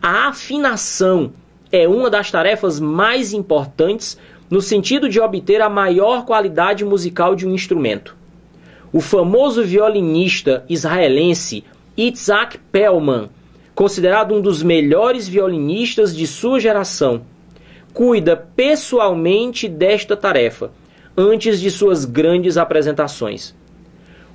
A afinação é uma das tarefas mais importantes no sentido de obter a maior qualidade musical de um instrumento. O famoso violinista israelense Itzhak Perlman, considerado um dos melhores violinistas de sua geração, cuida pessoalmente desta tarefa, antes de suas grandes apresentações.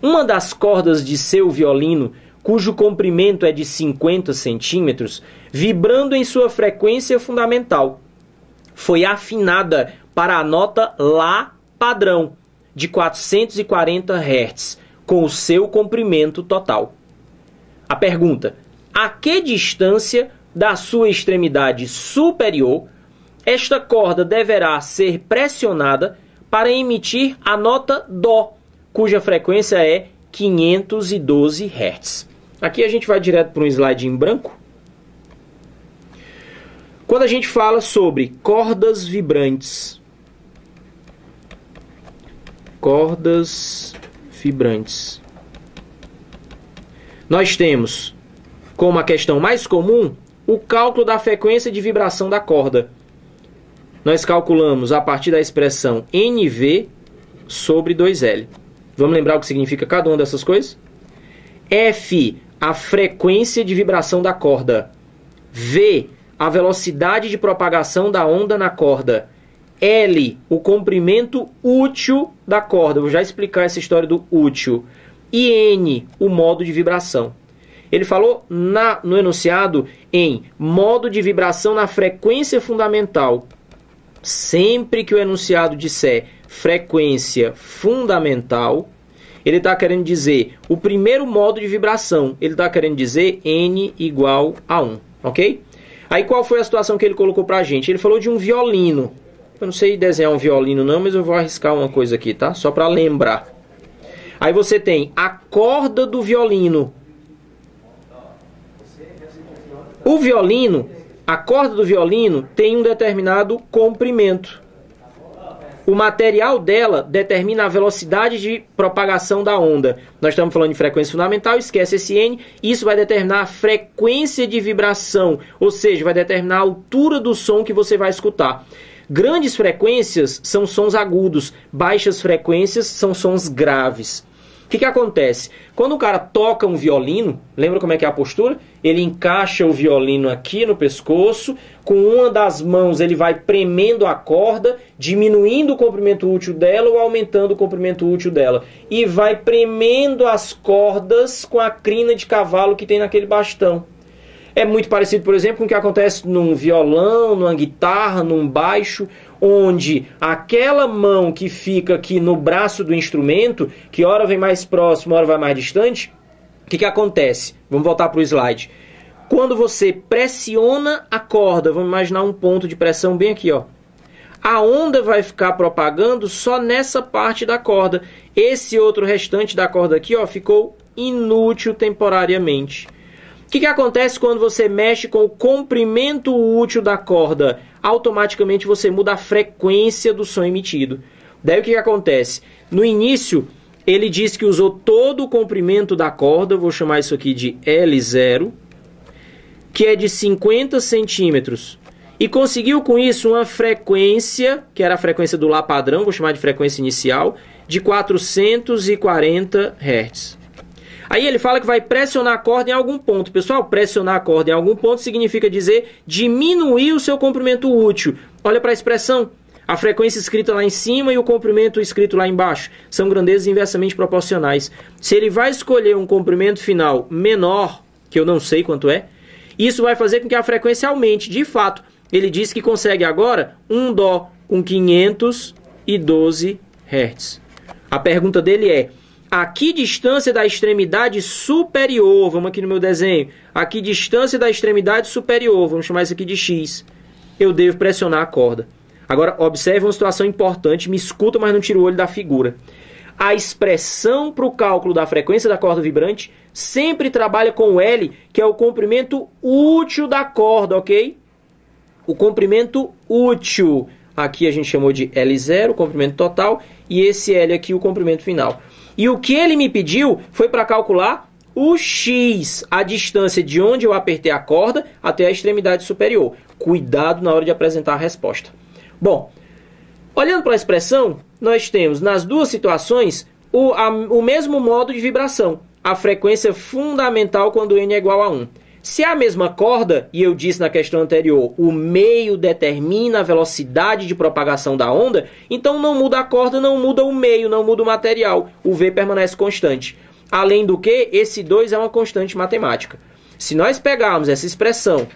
Uma das cordas de seu violino, cujo comprimento é de 50 centímetros, vibrando em sua frequência fundamental, foi afinada para a nota Lá padrão, de 440 Hz, com o seu comprimento total. A pergunta: a que distância da sua extremidade superior esta corda deverá ser pressionada para emitir a nota Dó, cuja frequência é 512 Hz? Aqui a gente vai direto para um slide em branco. Quando a gente fala sobre cordas vibrantes, nós temos como a questão mais comum o cálculo da frequência de vibração da corda. Nós calculamos a partir da expressão NV sobre 2L. Vamos lembrar o que significa cada uma dessas coisas? F, a frequência de vibração da corda. V, a velocidade de propagação da onda na corda. L, o comprimento útil da corda. Eu vou já explicar essa história do útil. E N, o modo de vibração. Ele falou no enunciado em modo de vibração na frequência fundamental. Sempre que o enunciado disser frequência fundamental, ele está querendo dizer o primeiro modo de vibração. Ele está querendo dizer N igual a 1, ok? Aí qual foi a situação que ele colocou para a gente? Ele falou de um violino. Eu não sei desenhar um violino não, mas eu vou arriscar uma coisa aqui, tá? Só para lembrar. Aí você tem a corda do violino. O violino, a corda do violino tem um determinado comprimento. O material dela determina a velocidade de propagação da onda. Nós estamos falando de frequência fundamental, esquece esse N. Isso vai determinar a frequência de vibração, ou seja, vai determinar a altura do som que você vai escutar. Grandes frequências são sons agudos, baixas frequências são sons graves. O que acontece? Quando o cara toca um violino, lembra como é que é a postura? Ele encaixa o violino aqui no pescoço, com uma das mãos ele vai premendo a corda, diminuindo o comprimento útil dela ou aumentando o comprimento útil dela. E vai premendo as cordas com a crina de cavalo que tem naquele bastão. É muito parecido, por exemplo, com o que acontece num violão, numa guitarra, num baixo, onde aquela mão que fica aqui no braço do instrumento, que hora vem mais próximo, hora vai mais distante, o que acontece? Vamos voltar para o slide. Quando você pressiona a corda, vamos imaginar um ponto de pressão bem aqui, ó. A onda vai ficar propagando só nessa parte da corda. Esse outro restante da corda aqui, ó, ficou inútil temporariamente. O que acontece quando você mexe com o comprimento útil da corda? Automaticamente você muda a frequência do som emitido. Daí o que acontece? No início, ele disse que usou todo o comprimento da corda, vou chamar isso aqui de L0, que é de 50 centímetros. E conseguiu com isso uma frequência, que era a frequência do Lá padrão, vou chamar de frequência inicial, de 440 Hz. Aí ele fala que vai pressionar a corda em algum ponto. Pessoal, pressionar a corda em algum ponto significa dizer diminuir o seu comprimento útil. Olha para a expressão. A frequência escrita lá em cima e o comprimento escrito lá embaixo são grandezas inversamente proporcionais. Se ele vai escolher um comprimento final menor, que eu não sei quanto é, isso vai fazer com que a frequência aumente. De fato, ele diz que consegue agora um Dó com 512 Hz. A pergunta dele é: a que distância da extremidade superior, vamos aqui no meu desenho, a que distância da extremidade superior, vamos chamar isso aqui de X, eu devo pressionar a corda? Agora, observe uma situação importante, me escuta, mas não tira o olho da figura. A expressão para o cálculo da frequência da corda vibrante sempre trabalha com o L, que é o comprimento útil da corda, ok? O comprimento útil, aqui a gente chamou de L0, o comprimento total, e esse L aqui, o comprimento final. E o que ele me pediu foi para calcular o x, a distância de onde eu apertei a corda até a extremidade superior. Cuidado na hora de apresentar a resposta. Bom, olhando para a expressão, nós temos nas duas situações o mesmo modo de vibração, a frequência fundamental quando n é igual a 1. Se é a mesma corda, e eu disse na questão anterior, o meio determina a velocidade de propagação da onda, então não muda a corda, não muda o meio, não muda o material, o V permanece constante. Além do que, esse 2 é uma constante matemática. Se nós pegarmos essa expressão,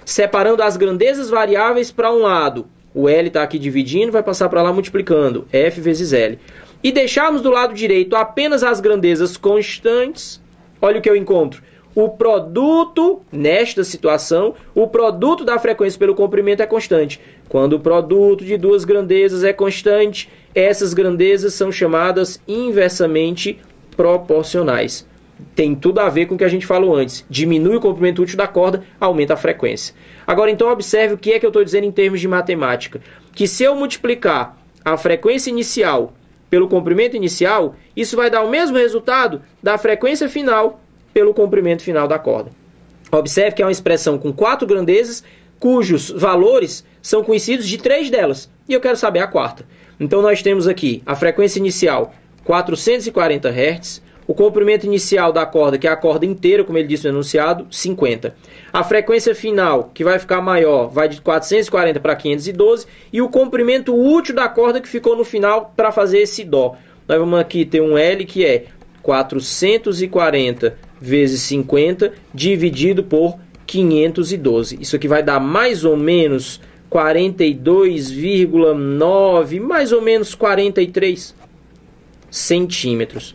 separando as grandezas variáveis para um lado, o L está aqui dividindo, vai passar para lá multiplicando, F vezes L. E deixarmos do lado direito apenas as grandezas constantes, olha o que eu encontro. O produto, nesta situação, o produto da frequência pelo comprimento é constante. Quando o produto de duas grandezas é constante, essas grandezas são chamadas inversamente proporcionais. Tem tudo a ver com o que a gente falou antes. Diminui o comprimento útil da corda, aumenta a frequência. Agora, então, observe o que é que eu estou dizendo em termos de matemática. Que se eu multiplicar a frequência inicial pelo comprimento inicial, isso vai dar o mesmo resultado da frequência final pelo comprimento final da corda. Observe que é uma expressão com 4 grandezas, cujos valores são conhecidos de 3 delas. E eu quero saber a quarta. Então, nós temos aqui a frequência inicial, 440 Hz. O comprimento inicial da corda, que é a corda inteira, como ele disse no enunciado, 50. A frequência final, que vai ficar maior, vai de 440 para 512. E o comprimento útil da corda que ficou no final para fazer esse dó. Nós vamos aqui ter um L que é 440 vezes 50 dividido por 512. Isso aqui vai dar mais ou menos 42,9, mais ou menos 43 centímetros.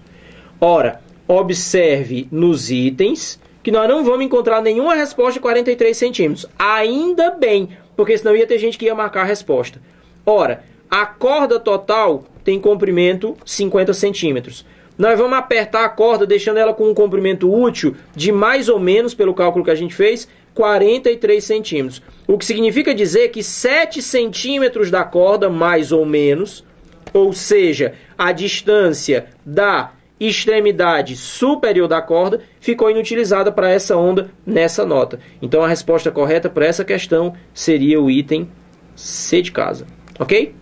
Ora, observe nos itens que nós não vamos encontrar nenhuma resposta de 43 centímetros. Ainda bem, porque senão ia ter gente que ia marcar a resposta. Ora, a corda total tem comprimento 50 centímetros. Nós vamos apertar a corda, deixando ela com um comprimento útil de mais ou menos, pelo cálculo que a gente fez, 43 centímetros. O que significa dizer que 7 centímetros da corda, mais ou menos, ou seja, a distância da extremidade superior da corda, ficou inutilizada para essa onda nessa nota. Então a resposta correta para essa questão seria o item C de casa. Ok?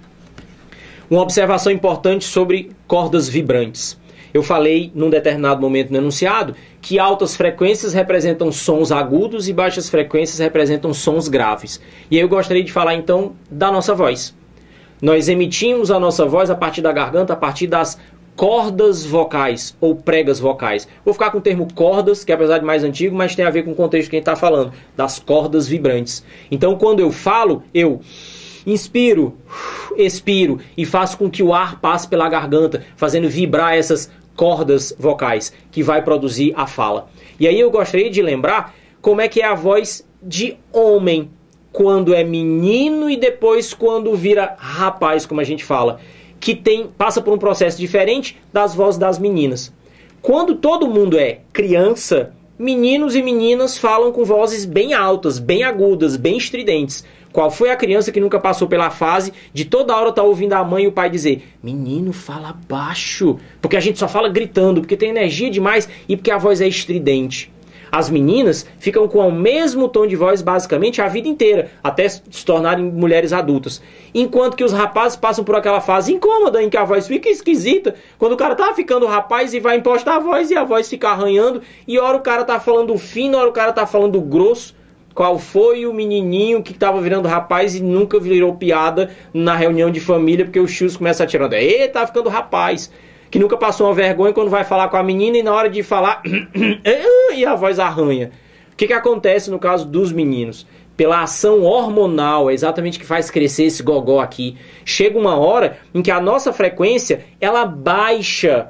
Uma observação importante sobre cordas vibrantes. Eu falei num determinado momento no enunciado que altas frequências representam sons agudos e baixas frequências representam sons graves. E aí eu gostaria de falar então da nossa voz. Nós emitimos a nossa voz a partir da garganta, a partir das cordas vocais ou pregas vocais. Vou ficar com o termo cordas, que apesar de mais antigo, mas tem a ver com o contexto que a gente está falando, das cordas vibrantes. Então quando eu falo, eu inspiro, expiro e faço com que o ar passe pela garganta, fazendo vibrar essas cordas vocais, que vai produzir a fala. E aí eu gostaria de lembrar como é que é a voz de homem, quando é menino e depois quando vira rapaz, como a gente fala, que passa por um processo diferente das vozes das meninas. Quando todo mundo é criança, meninos e meninas falam com vozes bem altas, bem agudas, bem estridentes. Qual foi a criança que nunca passou pela fase de toda hora estar ouvindo a mãe e o pai dizer: menino, fala baixo, porque a gente só fala gritando, porque tem energia demais e porque a voz é estridente. As meninas ficam com o mesmo tom de voz basicamente a vida inteira, até se tornarem mulheres adultas. Enquanto que os rapazes passam por aquela fase incômoda em que a voz fica esquisita, quando o cara tá ficando rapaz e vai impostar a voz e a voz fica arranhando, e hora o cara tá falando fino, hora o cara tá falando grosso. Qual foi o menininho que estava virando rapaz e nunca virou piada na reunião de família, porque os tios começam a tirar: "Ei, tá ficando rapaz", que nunca passou uma vergonha quando vai falar com a menina e na hora de falar e a voz arranha. O que acontece no caso dos meninos? Pela ação hormonal, é exatamente o que faz crescer esse gogó aqui. Chega uma hora em que a nossa frequência, ela baixa.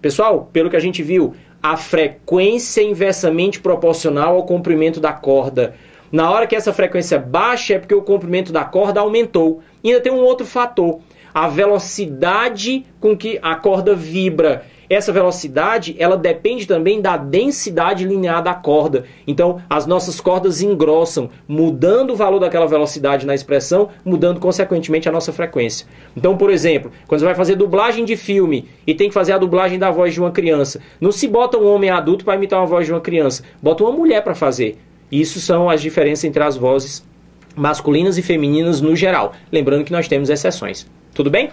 Pessoal, pelo que a gente viu, a frequência é inversamente proporcional ao comprimento da corda. Na hora que essa frequência baixa é porque o comprimento da corda aumentou. E ainda tem um outro fator. A velocidade com que a corda vibra, essa velocidade, ela depende também da densidade linear da corda. Então, as nossas cordas engrossam, mudando o valor daquela velocidade na expressão, mudando consequentemente a nossa frequência. Então, por exemplo, quando você vai fazer dublagem de filme e tem que fazer a dublagem da voz de uma criança, não se bota um homem adulto para imitar uma voz de uma criança, bota uma mulher para fazer. Isso são as diferenças entre as vozes masculinas e femininas no geral. Lembrando que nós temos exceções. Tudo bem?